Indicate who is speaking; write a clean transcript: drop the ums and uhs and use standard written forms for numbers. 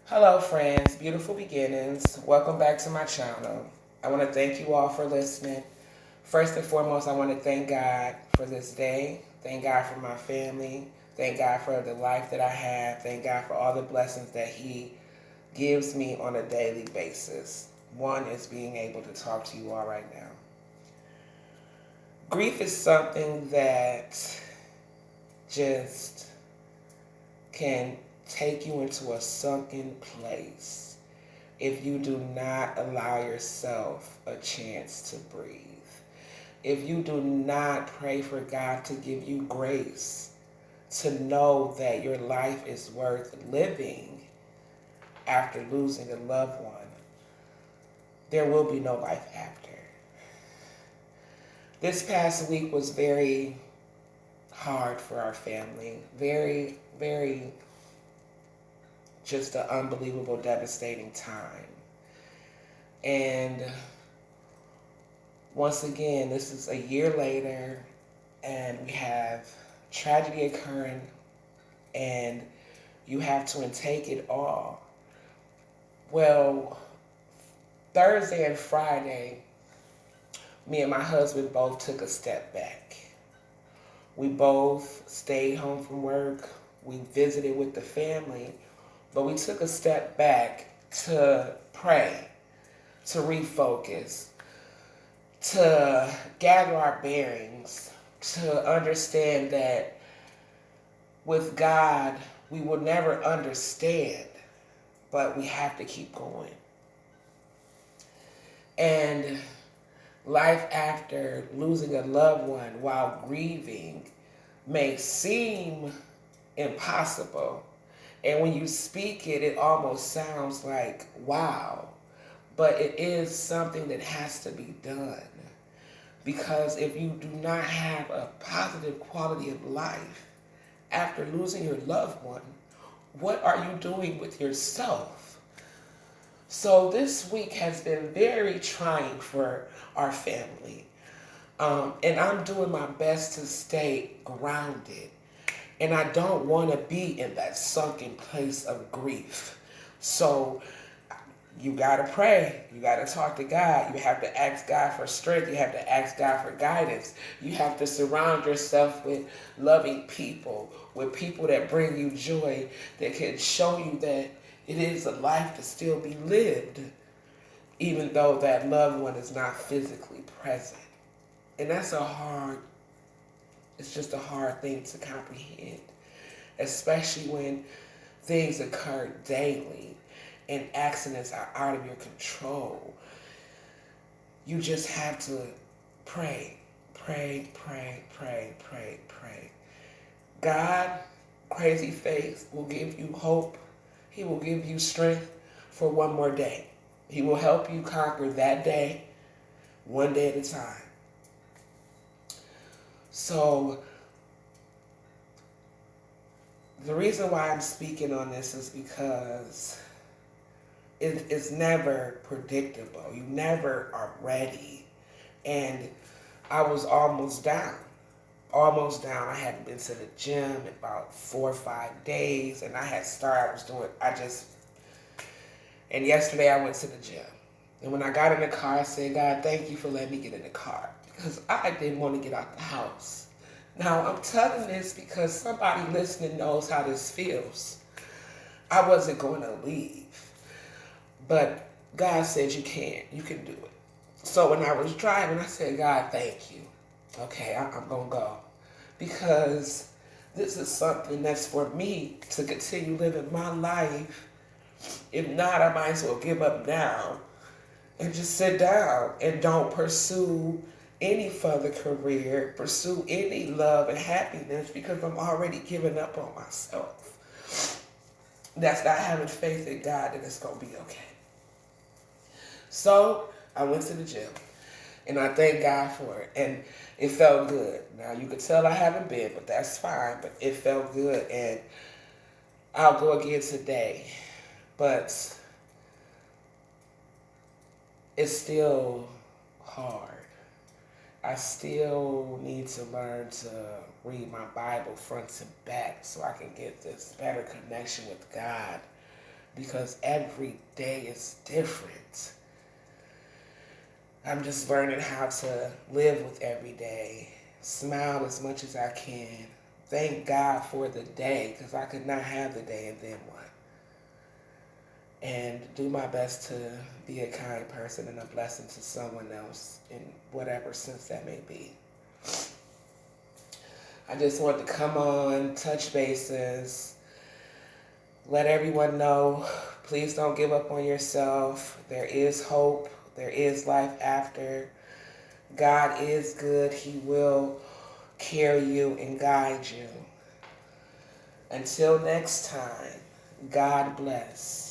Speaker 1: Hello, friends. Beautiful beginnings. Welcome back to my channel. I want to thank you all for listening. First and foremost, I want to thank God for this day. Thank God for my family. Thank God for the life that I have. Thank God for all the blessings that He gives me on a daily basis. One is being able to talk to you all right now. Grief is something that just can take you into a sunken place if you do not allow yourself a chance to breathe. If you do not pray for God to give you grace to know that your life is worth living after losing a loved one, there will be no life after. This past week was very hard for our family. Very, very just an unbelievable, devastating time. And once again, this is a year later, and we have tragedy occurring, and you have to intake it all. Well, Thursday and Friday, me and my husband both took a step back. We both stayed home from work. We visited with the family, but we took a step back to pray, to refocus, to gather our bearings, to understand that with God, we will never understand, but we have to keep going. And life after losing a loved one while grieving may seem impossible. And when you speak it, it almost sounds like, wow. But it is something that has to be done. Because if you do not have a positive quality of life after losing your loved one, what are you doing with yourself? So this week has been very trying for our family. And I'm doing my best to stay grounded. And I don't want to be in that sunken place of grief. So you got to pray. You got to talk to God. You have to ask God for strength. You have to ask God for guidance. You have to surround yourself with loving people, with people that bring you joy, that can show you that it is a life to still be lived, even though that loved one is not physically present. And it's just a hard thing to comprehend, especially when things occur daily and accidents are out of your control. You just have to pray, pray, pray, pray, pray, pray. God, crazy faith, will give you hope. He will give you strength for one more day. He will help you conquer that day, one day at a time. So the reason why I'm speaking on this is because it's never predictable. You never are ready. And I was almost down. Almost down. I hadn't been to the gym in about 4 or 5 days. And and yesterday I went to the gym. And when I got in the car, I said, God, thank you for letting me get in the car. Because I didn't want to get out the house. Now, I'm telling this because somebody listening knows how this feels. I wasn't going to leave. But God said you can do it. So when I was driving, I said, God, thank you. Okay, I'm going to go. Because this is something that's for me to continue living my life. If not, I might as well give up now and just sit down and don't pursue any further career, pursue any love and happiness because I'm already giving up on myself. That's not having faith in God that it's going to be okay. So I went to the gym, and I thank God for it, and it felt good. Now you could tell I haven't been, but that's fine. But it felt good, and I'll go again today. But it's still hard. I still need to learn to read my Bible front to back so I can get this better connection with God because every day is different. I'm just learning how to live with every day, smile as much as I can, thank God for the day, because I could not have the day and then one. And do my best to be a kind person and a blessing to someone else in whatever sense that may be. I just want to come on, touch bases, let everyone know, please don't give up on yourself. There is hope. There is life after. God is good. He will carry you and guide you. Until next time, God bless.